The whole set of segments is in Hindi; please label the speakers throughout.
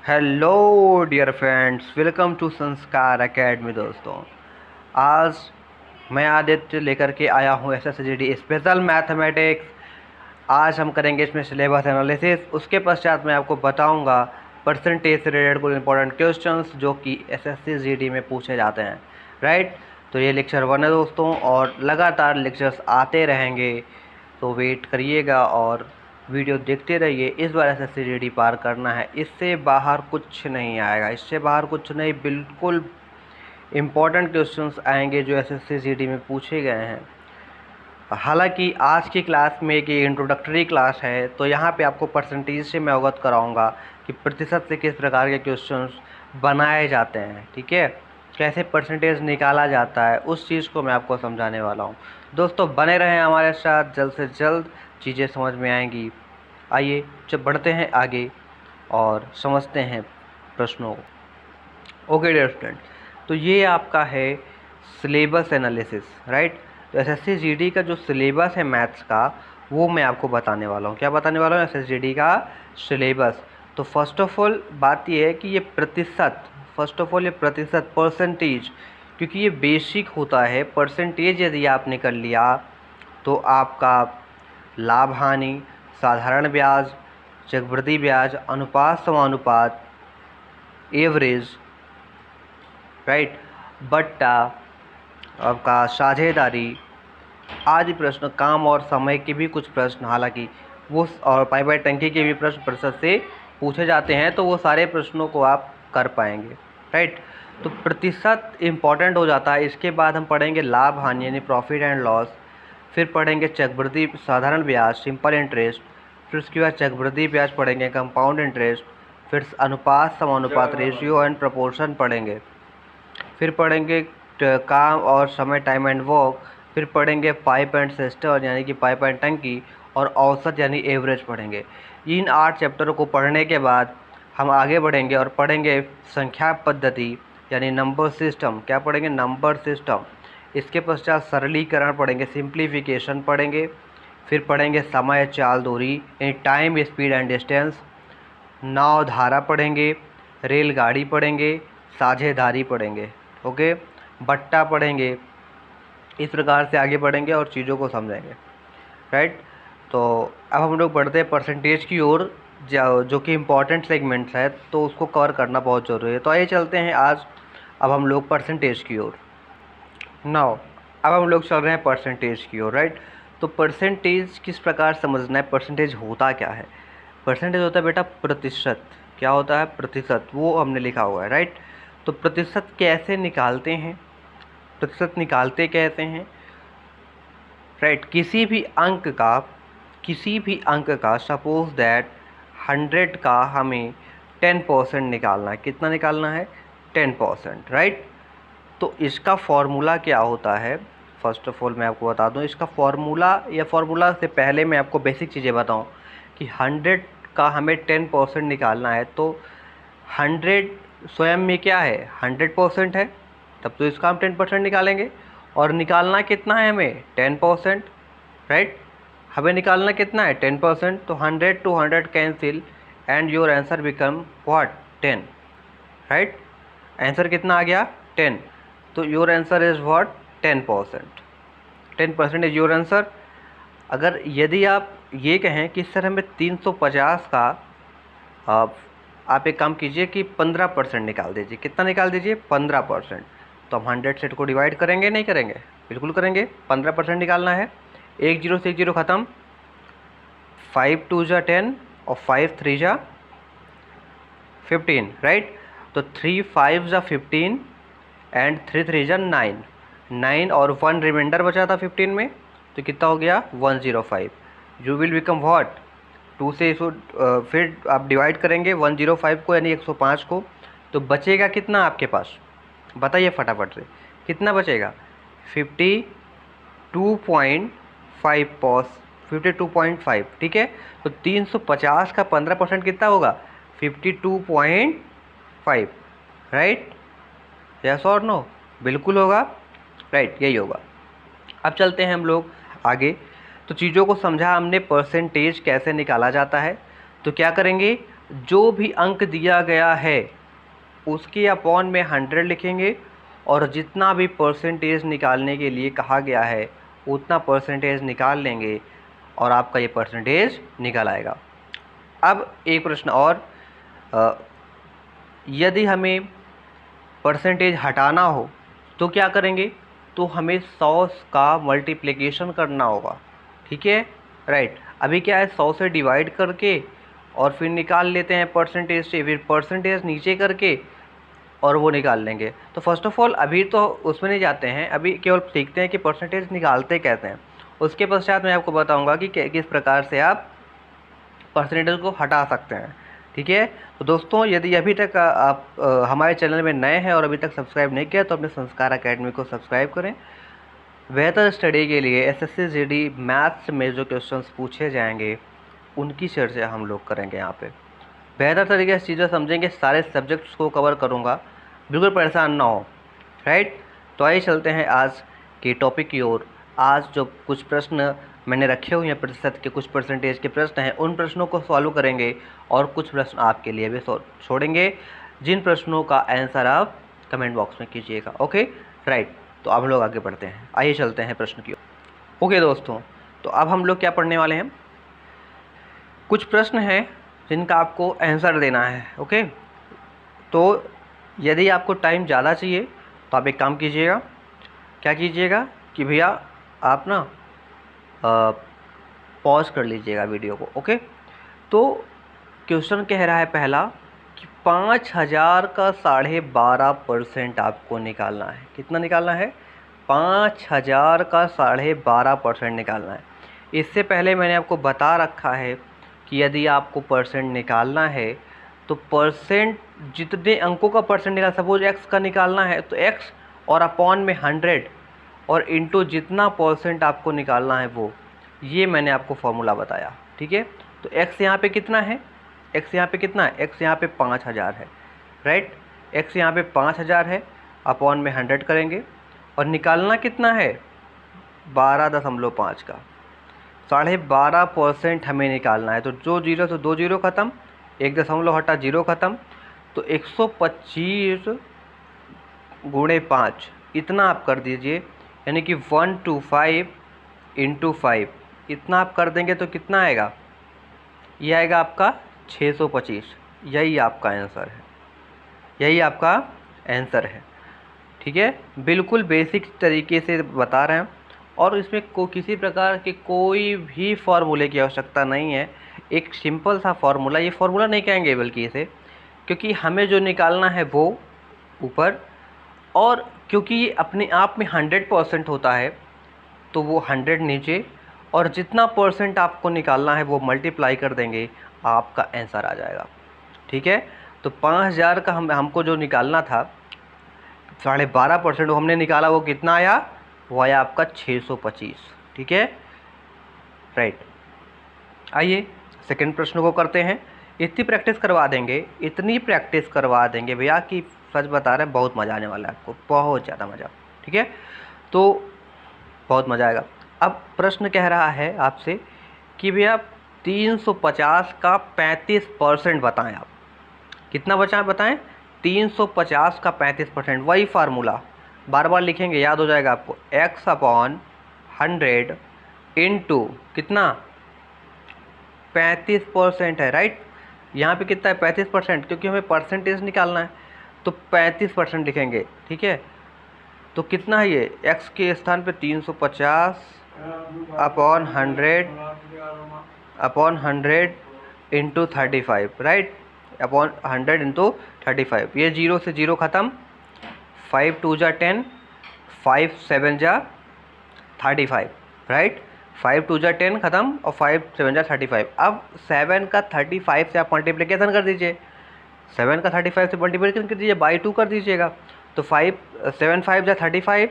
Speaker 1: Hello dear friends, welcome to Sanskar academy. दोस्तों, आज मैं आदित्य लेकर के आया हूँ SSGD स्पेशल मैथमेटिक्स। आज हम करेंगे इसमें सिलेबस एनालिसिस। उसके पश्चात मैं आपको बताऊंगा परसेंटेज से रिलेटेड कुछ इंपॉर्टेंट क्वेश्चंस जो कि SSGD में पूछे जाते हैं। राइट, तो ये लेक्चर 1 है दोस्तों, और लगातार लेक्चर्स आते रहेंगे, तो वेट करिएगा और वीडियो देखते रहिए। इस बार SSGD पार करना है, इससे बाहर कुछ नहीं आएगा, इससे बाहर कुछ नहीं। बिल्कुल इम्पॉर्टेंट क्वेश्चंस आएंगे जो SSGD में पूछे गए हैं। हालांकि आज की क्लास में एक इंट्रोडक्टरी क्लास है, तो यहाँ पे आपको परसेंटेज से मैं अवगत कराऊंगा कि प्रतिशत से किस प्रकार के क्वेश्चंस बनाए जाते हैं। ठीक है, कैसे परसेंटेज निकाला जाता है, उस चीज़ को मैं आपको समझाने वाला हूँ। दोस्तों, बने रहें हमारे साथ, जल्द से जल्द चीज़ें समझ में आएंगी। आइए जब बढ़ते हैं आगे और समझते हैं प्रश्नों को। ओके डियर स्टूडेंट, तो ये आपका है सिलेबस एनालिसिस। राइट, तो SSGD का जो सिलेबस है मैथ्स का, वो मैं आपको बताने वाला हूँ। क्या बताने वाला हूँ? SSGD का सिलेबस। तो फर्स्ट ऑफ ऑल बात ये है कि ये प्रतिशत, ये प्रतिशत, परसेंटेज, क्योंकि ये बेसिक होता है। परसेंटेज यदि आपने कर लिया तो आपका लाभ हानि, साधारण ब्याज, चक्रवृद्धि ब्याज, अनुपात समानुपात, एवरेज, राइट, बट्टा, आपका साझेदारी आदि प्रश्न, काम और समय के भी कुछ प्रश्न, हालांकि वो, और पाई बाई टंकी के भी प्रश्न प्रतिशत से पूछे जाते हैं, तो वो सारे प्रश्नों को आप कर पाएंगे। राइट, तो प्रतिशत इम्पॉर्टेंट हो जाता है। इसके बाद हम पढ़ेंगे लाभ हानि यानी प्रॉफिट एंड लॉस, फिर पढ़ेंगे चक्रवृद्धि, साधारण ब्याज, सिंपल इंटरेस्ट, फिर उसके बाद चक्रवृद्धि ब्याज पढ़ेंगे, कंपाउंड इंटरेस्ट, फिर अनुपात समानुपात, रेशियो एंड प्रपोर्शन पढ़ेंगे, फिर पढ़ेंगे काम और समय, टाइम एंड वर्क, फिर पढ़ेंगे पाइप एंड सिस्टम यानी कि पाइप एंड टंकी, और औसत यानी एवरेज पढ़ेंगे। इन 8 चैप्टरों को पढ़ने के बाद हम आगे बढ़ेंगे और पढ़ेंगे संख्या पद्धति यानी नंबर सिस्टम। क्या पढ़ेंगे? Number system. इसके पश्चात सरलीकरण पढ़ेंगे, सिंप्लीफिकेशन पढ़ेंगे, फिर पढ़ेंगे समय, चाल, दूरी यानी टाइम, स्पीड एंड डिस्टेंस, नाव, धारा पढ़ेंगे, रेलगाड़ी पढ़ेंगे, साझेदारी पढ़ेंगे, ओके, बट्टा पढ़ेंगे। इस प्रकार से आगे बढ़ेंगे और चीज़ों को समझेंगे। राइट, तो अब हम लोग बढ़ते हैं परसेंटेज की ओर, जो कि इम्पॉर्टेंट सेगमेंट्स है, तो उसको कवर करना बहुत ज़रूरी है। तो आइए चलते हैं आज अब हम लोग परसेंटेज की ओर। नाउ अब हम लोग चल रहे हैं परसेंटेज की ओर। राइट, तो परसेंटेज किस प्रकार समझना है, परसेंटेज होता क्या है? परसेंटेज होता है बेटा प्रतिशत। क्या होता है? प्रतिशत, वो हमने लिखा हुआ है। राइट, तो प्रतिशत कैसे निकालते हैं, प्रतिशत निकालते कैसे हैं? राइट, किसी भी अंक का सपोज दैट 100 का हमें 10% निकालना है। कितना निकालना है? 10%। राइट, तो इसका फॉर्मूला क्या होता है? फर्स्ट ऑफ ऑल मैं आपको बता दूं इसका फॉर्मूला, या फॉर्मूला से पहले मैं आपको बेसिक चीज़ें बताऊं कि 100 का हमें 10% निकालना है, तो 100 स्वयं में क्या है? 100% है, तब तो इसका हम 10% निकालेंगे। और निकालना कितना है हमें? 10%। राइट, हमें निकालना कितना है? 10%। तो 100 to 100 cancel and your answer become what? 10। Right, answer कितना आ गया? 10। तो your answer is what? 10%। 10% is your answer. अगर यदि आप ये कहें कि सर हमें 350 का, आप एक काम कीजिए कि 15% निकाल दीजिए। कितना निकाल दीजिए? 15%। तो हम 100 से को डिवाइड करेंगे, नहीं करेंगे? बिल्कुल करेंगे। 15% निकालना है। 1 0 से 1 0 ख़त्म, 5 2 जा 10 और 5 3 जा 15। राइट, तो 3 5 जा 15 एंड 3 3 जा 9, 9 और 1 रिमाइंडर बचा था 15 में, तो कितना हो गया? 105। You will become what? 2 से इसको फिर आप डिवाइड करेंगे 105 को यानी 105 को, तो बचेगा कितना आपके पास? बताइए फटाफट से, कितना बचेगा? 52.5 पॉस 52.5। ठीक है, तो 350 का 15% कितना होगा? 52.5। राइट, यस और नो? बिल्कुल होगा। राइट, यही होगा। अब चलते हैं हम लोग आगे। तो चीज़ों को समझा हमने, परसेंटेज कैसे निकाला जाता है। तो क्या करेंगे? जो भी अंक दिया गया है उसके अपॉन में 100 लिखेंगे और जितना भी परसेंटेज निकालने के लिए कहा गया है उतना परसेंटेज निकाल लेंगे और आपका ये परसेंटेज निकल आएगा। अब एक प्रश्न और, यदि हमें परसेंटेज हटाना हो तो क्या करेंगे? तो हमें 100 का मल्टीप्लिकेशन करना होगा, ठीक है, राइट। अभी क्या है, 100 से डिवाइड करके और फिर निकाल लेते हैं परसेंटेज से, फिर परसेंटेज नीचे करके और वो निकाल लेंगे। तो फर्स्ट ऑफ ऑल अभी तो उसमें नहीं जाते हैं, अभी केवल सीखते हैं कि परसेंटेज निकालते कैसे हैं। उसके पश्चात मैं आपको बताऊंगा कि किस प्रकार से आप परसेंटेज को हटा सकते हैं, ठीक है। तो दोस्तों, यदि अभी तक आप हमारे चैनल में नए हैं और अभी तक सब्सक्राइब नहीं किया तो अपने संस्कार अकेडमी को सब्सक्राइब करें। बेहतर स्टडी के लिए एसएससी जीडी मैथ्स में जो क्वेश्चंस पूछे जाएंगे उनकी चर्चा हम लोग करेंगे यहाँ पे। बेहतर तरीके से चीज़ें समझेंगे, सारे सब्जेक्ट्स को कवर करूँगा, बिल्कुल परेशान ना हो, राइट। तो आइए चलते हैं आज के टॉपिक की ओर। आज जो कुछ प्रश्न मैंने रखे हुए हैं, प्रतिशत के कुछ परसेंटेज के प्रश्न हैं, उन प्रश्नों को सॉल्व करेंगे और कुछ प्रश्न आपके लिए भी छोड़ेंगे, जिन प्रश्नों का आंसर आप कमेंट बॉक्स में कीजिएगा, ओके, राइट। तो अब हम लोग आगे बढ़ते हैं, आइए चलते हैं प्रश्न की ओर। ओके दोस्तों, तो अब हम लोग क्या पढ़ने वाले हैं, कुछ प्रश्न हैं जिनका आपको आंसर देना है, ओके। तो यदि आपको टाइम ज़्यादा चाहिए तो आप एक काम कीजिएगा, क्या कीजिएगा कि भैया आप ना पॉज कर लीजिएगा वीडियो को, ओके। तो क्वेश्चन कह रहा है पहला कि 5000 का 12.5% आपको निकालना है। कितना निकालना है? 5000 का 12.5% निकालना है। इससे पहले मैंने आपको बता रखा है कि यदि आपको परसेंट निकालना है तो परसेंट जितने अंकों का परसेंट निकाल, सपोज एक्स का निकालना है तो एक्स और अपॉन में 100 और इंटू जितना परसेंट आपको निकालना है वो, ये मैंने आपको फॉर्मूला बताया, ठीक है। तो एक्स यहाँ पे कितना है, एक्स यहाँ पे कितना है, एक्स यहाँ पे 5000 है, राइट। एक्स यहाँ पे 5000 है, अपॉन में 100 करेंगे और निकालना कितना है, 12.5 का 12.5% हमें निकालना है। तो जो जीरो से 2 जीरो ख़त्म, 1 दशमलव हटा 0 ख़त्म, तो 125 गुणे 5 इतना आप कर दीजिए, यानी कि 125 इंटू 5 इतना आप कर देंगे तो कितना आएगा, ये आएगा आपका 625। यही आपका आंसर है, यही आपका आंसर है, ठीक है। बिल्कुल बेसिक तरीके से बता रहे हैं और इसमें किसी प्रकार के कोई भी फार्मूले की आवश्यकता नहीं है। एक सिंपल सा फार्मूला, ये फार्मूला नहीं कहेंगे बल्कि इसे, क्योंकि हमें जो निकालना है वो ऊपर, और क्योंकि ये अपने आप में 100% होता है तो वो 100 नीचे, और जितना परसेंट आपको निकालना है वो मल्टीप्लाई कर देंगे, आपका आंसर आ जाएगा, ठीक है। तो 5000 का हमको जो निकालना था 12.5% हमने निकाला, वो कितना आया, वो आया आपका 625, ठीक है, राइट। आइए सेकंड प्रश्न को करते हैं। इतनी प्रैक्टिस करवा देंगे, इतनी प्रैक्टिस करवा देंगे भैया कि सच बता रहे हैं बहुत मज़ा आने वाला है आपको, बहुत ज़्यादा मज़ा, ठीक है। तो बहुत मज़ा आएगा। अब प्रश्न कह रहा है आपसे कि भैया 350 का 35% बताएं आप। कितना बताएं? 350 का 35%। वही फार्मूला बार बार लिखेंगे, याद हो जाएगा आपको। x अपॉन 100 इंटू कितना, 35% है, राइट। यहाँ पे कितना है, 35%, क्योंकि हमें परसेंटेज निकालना है तो 35% लिखेंगे, ठीक है। तो कितना है ये, x के स्थान पे 350 upon 100 into 35, right, upon 100 into 35। ये 0 से 0 ख़त्म, 5 2 जा 10, 5 7 जा 35, राइट। 5 2 जा 10 ख़त्म और 5 7 जा 35। अब 7 का 35 से आप मल्टीप्लिकेशन कर दीजिए, 7 का 35 से मल्टीप्लिकेशन कर दीजिए, बाई 2 कर दीजिएगा। तो 7 5 जा 35,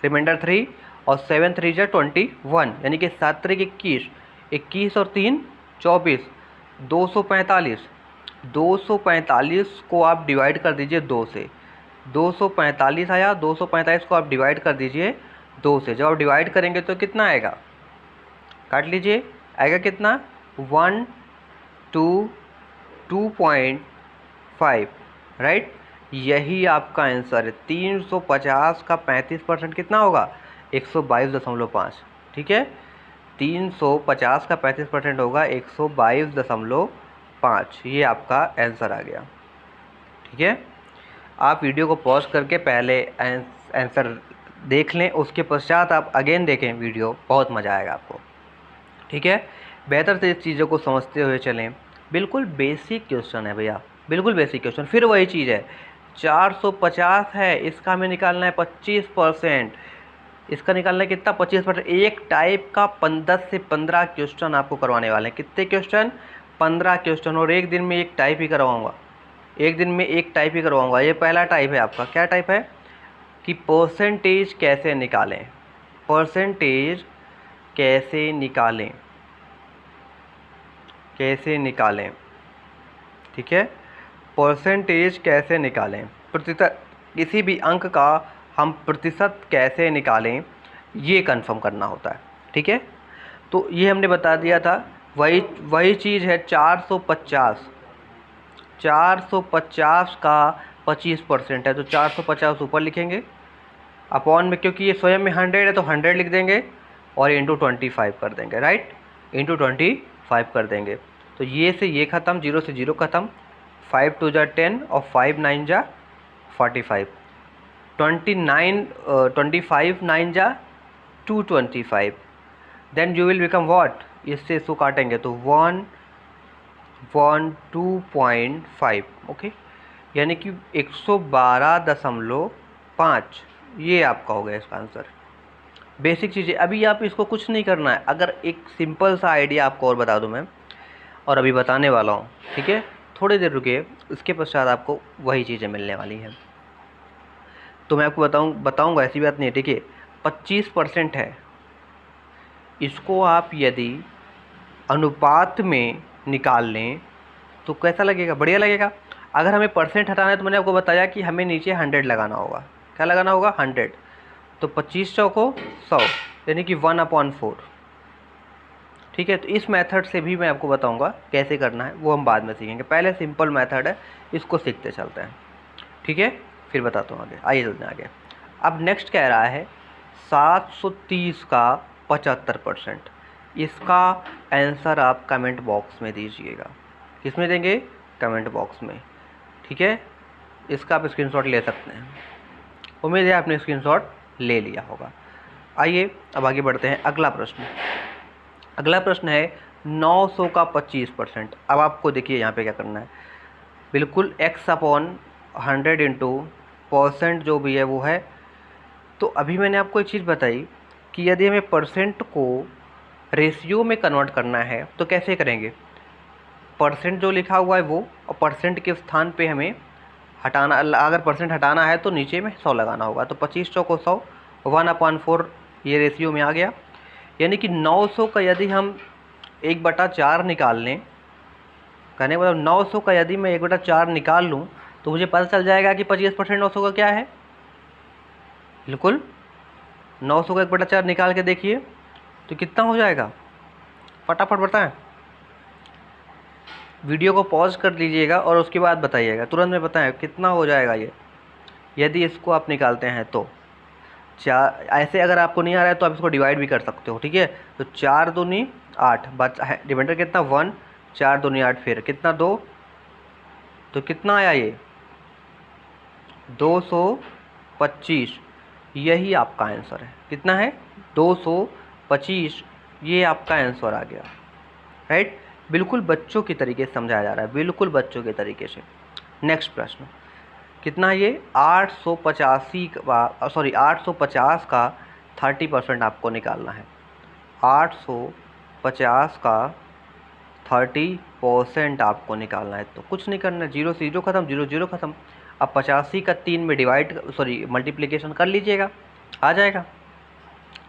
Speaker 1: रिमाइंडर 3 और 7 3 जा 21, यानी कि 7 3 21, 21 और 3 24, 245। 245 को आप डिवाइड कर दीजिए 2 से, 245 आया, 245 को आप डिवाइड कर दीजिए 2 से। जब आप डिवाइड करेंगे तो कितना आएगा, काट लीजिए, आएगा कितना, 1 2 2.5, राइट। यही आपका आंसर है। 350 का 35% कितना होगा? 122.5, ठीक है। 350 का 35% होगा 122.5, ये आपका आंसर आ गया, ठीक है। आप वीडियो को पॉज करके पहले आंसर देख लें, उसके पश्चात आप अगेन देखें वीडियो, बहुत मज़ा आएगा आपको, ठीक है। बेहतर से इस चीज़ों को समझते हुए चलें। बिल्कुल बेसिक क्वेश्चन है भैया, बिल्कुल बेसिक क्वेश्चन। फिर वही चीज़ है, 450 है, इसका हमें निकालना है 25%। इसका निकालना है कितना? 25%। एक टाइप का 10 से 15 क्वेश्चन आपको करवाने वाले हैं। कितने क्वेश्चन? 15 क्वेश्चन, और एक दिन में एक टाइप ही करवाऊँगा, एक दिन में एक टाइप ही करवाऊँगा। ये पहला टाइप है आपका। क्या टाइप है? कि परसेंटेज कैसे निकालें, परसेंटेज कैसे निकालें, कैसे निकालें, ठीक है। परसेंटेज कैसे निकालें, प्रतिशत, किसी भी अंक का हम प्रतिशत कैसे निकालें, ये कंफर्म करना होता है, ठीक है। तो ये हमने बता दिया था। वही चीज़ है 450। 450 का 25% है, तो 450 ऊपर लिखेंगे, अपॉन में, क्योंकि ये स्वयं में 100 है तो 100 लिख देंगे, और इंटू 25 कर देंगे, राइट। इंटू 25 कर देंगे, तो ये से ये ख़त्म, 0 से 0 ख़त्म, 5 2 जा 10 और 5 9 जा 45, 25 9 जा 225, then you will become what? इससे इसको काटेंगे तो 112.5, ओके, यानी कि 112.5, ये आपका हो गया इसका आंसर। बेसिक चीज़ें, अभी आप इसको कुछ नहीं करना है। अगर एक सिंपल सा आइडिया आपको और बता दूं मैं, और अभी बताने वाला हूँ, ठीक है। थोड़ी देर रुकिए, उसके पश्चात आपको वही चीज़ें मिलने वाली हैं। तो मैं आपको बताऊँगा, ऐसी बात नहीं है, ठीक है। 25% है, इसको आप यदि अनुपात में निकाल लें तो कैसा लगेगा? बढ़िया लगेगा। अगर हमें परसेंट हटाना है तो मैंने आपको बताया कि हमें नीचे 100 लगाना होगा। क्या लगाना होगा? 100। तो 25 चौको 100, यानी कि 1/4, ठीक है। तो इस मेथड से भी मैं आपको बताऊंगा कैसे करना है, वो हम बाद में सीखेंगे। पहले सिंपल मेथड है, इसको सीखते चलते हैं, ठीक है। फिर बताता हूँ आगे, आइए चलते हैं आगे। अब नेक्स्ट कह रहा है 730 का 75%। इसका आंसर आप कमेंट बॉक्स में दीजिएगा। किस में देंगे? कमेंट बॉक्स में, ठीक है। इसका आप स्क्रीनशॉट ले सकते हैं। उम्मीद है आपने स्क्रीनशॉट ले लिया होगा। आइए अब आगे बढ़ते हैं। अगला प्रश्न, अगला प्रश्न है 900 का 25%। अब आपको देखिए यहाँ पे क्या करना है, बिल्कुल x/100 इंटू परसेंट जो भी है वो है। तो अभी मैंने आपको एक चीज़ बताई कि यदि हमें परसेंट को रेशियो में कन्वर्ट करना है तो कैसे करेंगे? परसेंट जो लिखा हुआ है वो, और परसेंट के स्थान पे हमें हटाना, अगर परसेंट हटाना है तो नीचे में 100 लगाना होगा। तो 25 चौको 100, 1/4 ये रेशियो में आ गया। यानी कि 900 का यदि हम 1/4 निकाल लें, कहने का मतलब 900 का यदि मैं 1/4 निकाल लूँ तो मुझे पता चल जाएगा कि 25% 900 का क्या है। बिल्कुल 900 का 1/4 निकाल के देखिए तो कितना हो जाएगा, फटाफट बताएं। वीडियो को पॉज कर लीजिएगा और उसके बाद बताइएगा, तुरंत में बताएं कितना हो जाएगा ये, यदि इसको आप निकालते हैं तो। चार, ऐसे अगर आपको नहीं आ रहा है तो आप इसको डिवाइड भी कर सकते हो, ठीक है। तो 4 दूनी 8, बचा है रिमाइंडर कितना? 1, 4 दूनी 8, फिर कितना? 2, तो कितना आया ये? 225। यही आपका आंसर है। कितना है? 225, ये आपका आंसर आ गया, राइट। बिल्कुल बच्चों की तरीके से समझाया जा रहा है, बिल्कुल बच्चों के तरीके से। नेक्स्ट प्रश्न कितना है ये? 850 का 30% आपको निकालना है। 850 का 30% आपको निकालना है। तो कुछ नहीं करना, 0 से 0 खत्म, 0 0 खत्म। अब 85 का 3 में मल्टीप्लिकेशन कर लीजिएगा, आ जाएगा।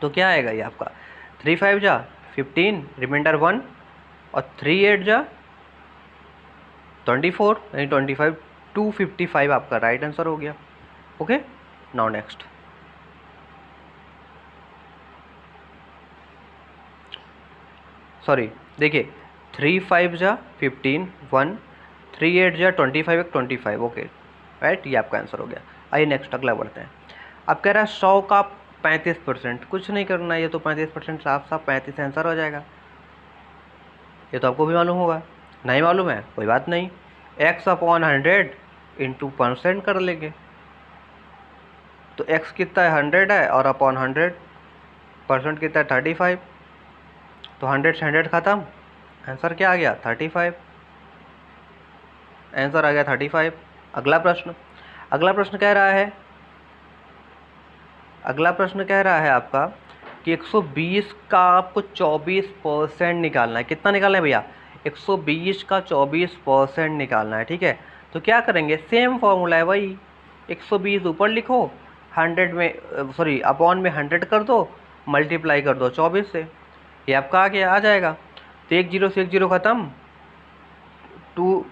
Speaker 1: तो क्या आएगा ये आपका? 3 5 जा 15, रिमाइंडर 1, और 3 8 जा 24, यानी 25, 255 आपका राइट आंसर हो गया। Okay, now next. सॉरी, देखिए 3 5 जा 15, 1, 3 8 जा 25 एक 25, ओके राइट, ये आपका आंसर हो गया। आइए नेक्स्ट अगला बढ़ते हैं। अब कह रहा है 100 का 35%, कुछ नहीं करना है, ये तो 35% साफ साफ 35 आंसर हो जाएगा। ये तो आपको भी मालूम होगा, नहीं मालूम है कोई बात नहीं, x/100 इंटू परसेंट कर लेंगे। तो x कितना है 100 है और अपॉन 100 परसेंट कितना है 35, तो 100 से 100 ख़त्म, आंसर क्या आ गया 35, आंसर आ गया 35। अगला प्रश्न, अगला प्रश्न कह रहा है, अगला प्रश्न कह रहा है आपका कि 120 का आपको 24% निकालना है। कितना निकालना है भैया, 120 का 24% निकालना है, ठीक है। तो क्या करेंगे, सेम फॉर्मूला है वही, 120 ऊपर लिखो, 100 में सॉरी अपॉन में 100 कर दो, मल्टीप्लाई कर दो 24 से, ये आपका आ जाएगा। तो 1 0 से 1 0 ख़त्म, 2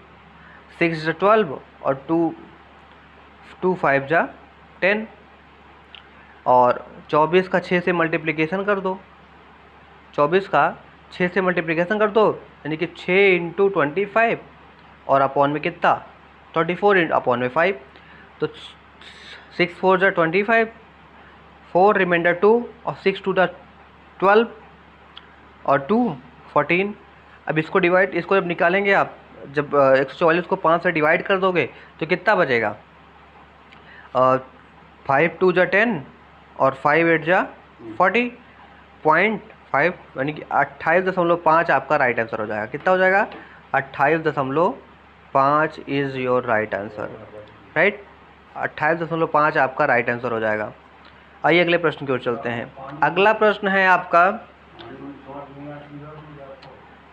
Speaker 1: 6 12 और 2 5 जा 10, और 24 का 6 से मल्टीप्लिकेशन कर दो, 24 का 6 से मल्टीप्लिकेशन कर दो, यानी कि 6 इंटू 25 और अपॉन में कितना 34 अपॉन में 5, तो 6 4 जा 25, 4 रिमाइंडर 2 और 6 2 जा 12 और 2 14। अब इसको डिवाइड, इसको जब निकालेंगे आप, जब 144 को 5 से डिवाइड कर दोगे तो कितना बचेगा, 5 2 जा 10 और 5 8 जा 40.5, यानी कि 28.5 आपका राइट आंसर हो जाएगा। कितना हो जाएगा 28.5 is your right answer, right, 28.5 आपका राइट आंसर हो जाएगा। आइए अगले प्रश्न की ओर चलते हैं। अगला प्रश्न है आपका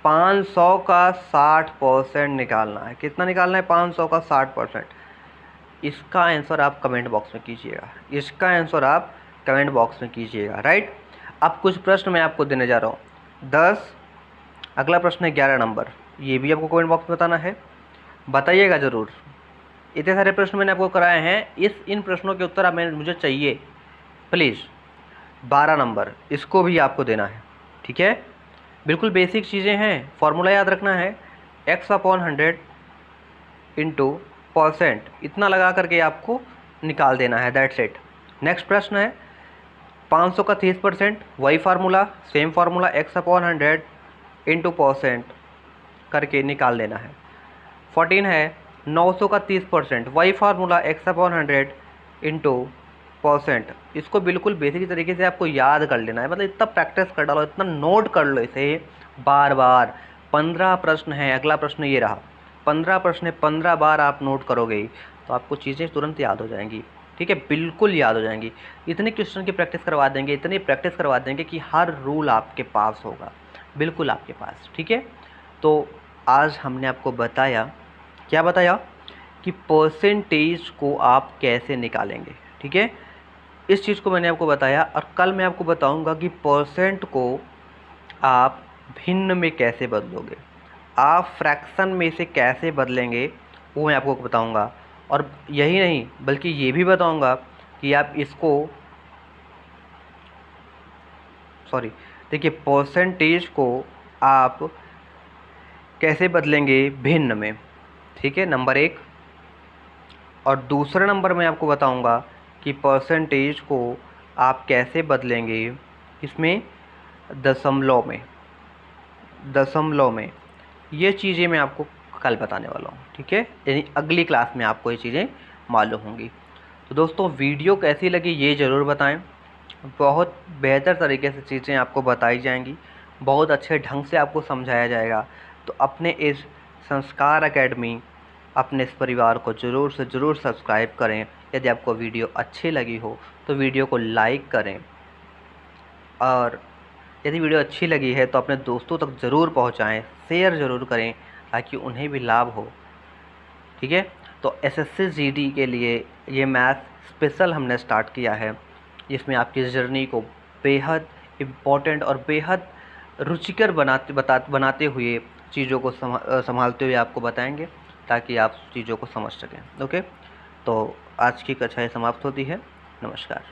Speaker 1: 500 का 60% निकालना है। कितना निकालना है, 500 का 60%। इसका आंसर आप कमेंट बॉक्स में कीजिएगा, इसका आंसर आप कमेंट बॉक्स में कीजिएगा, राइट। अब कुछ प्रश्न मैं आपको देने जा रहा हूँ 10, अगला प्रश्न है 11 नंबर, ये भी आपको कमेंट बॉक्स में बताना है, बताइएगा ज़रूर। इतने सारे प्रश्न मैंने आपको कराए हैं, इन प्रश्नों के उत्तर आप मुझे चाहिए प्लीज़। 12 नंबर, इसको भी आपको देना है, ठीक है। बिल्कुल बेसिक चीज़ें हैं, फॉर्मूला याद रखना है, x/100 इंटू परसेंट, इतना लगा करके आपको निकाल देना है, दैट्स इट। नेक्स्ट प्रश्न है 500 का 30%, वही formula, same formula, x/100 into percent करके निकाल देना है। 14 है 900 का 30%, वही फार्मूला, x/100 इंटू परसेंट। इसको बिल्कुल बेसिक तरीके से आपको याद कर लेना है, मतलब इतना प्रैक्टिस कर डालो, इतना नोट कर लो इसे बार बार। 15 प्रश्न है, अगला प्रश्न ये रहा, 15 प्रश्न है, 15 बार आप नोट करोगे तो आपको चीज़ें तुरंत याद हो जाएंगी, ठीक है, बिल्कुल याद हो जाएंगी। इतने क्वेश्चन की प्रैक्टिस करवा देंगे, इतनी प्रैक्टिस करवा देंगे कि हर रूल आपके पास होगा, बिल्कुल आपके पास, ठीक है। तो आज हमने आपको बताया, क्या बताया, कि परसेंटेज को आप कैसे निकालेंगे, ठीक है, इस चीज़ को मैंने आपको बताया। और कल मैं आपको बताऊंगा कि परसेंट को आप भिन्न में कैसे बदलोगे, आप फ्रैक्शन में से कैसे बदलेंगे, वो मैं आपको बताऊंगा। और यही नहीं बल्कि ये भी बताऊंगा कि आप इसको देखिए परसेंटेज को आप कैसे बदलेंगे भिन्न में, ठीक है, नंबर 1। और दूसरा नंबर मैं आपको बताऊंगा कि परसेंटेज को आप कैसे बदलेंगे इसमें दशमलव में। ये चीज़ें मैं आपको कल बताने वाला हूँ, ठीक है, यानी अगली क्लास में आपको ये चीज़ें मालूम होंगी। तो दोस्तों वीडियो कैसी लगी ये ज़रूर बताएं, बहुत बेहतर तरीके से चीज़ें आपको बताई जाएंगी, बहुत अच्छे ढंग से आपको समझाया जाएगा। तो अपने इस संस्कार एकेडमी, अपने इस परिवार को ज़रूर से ज़रूर सब्सक्राइब करें। यदि आपको वीडियो अच्छी लगी हो तो वीडियो को लाइक करें, और यदि वीडियो अच्छी लगी है तो अपने दोस्तों तक ज़रूर पहुंचाएं, शेयर ज़रूर करें ताकि उन्हें भी लाभ हो, ठीक है। तो एसएससी जीडी के लिए ये मैथ स्पेशल हमने स्टार्ट किया है, जिसमें आपकी जर्नी को बेहद इम्पोर्टेंट और बेहद रुचिकर बनाते हुए चीज़ों को संभालते हुए आपको बताएंगे ताकि आप चीज़ों को समझ सकें, ओके। तो आज की कक्षा समाप्त होती है, नमस्कार।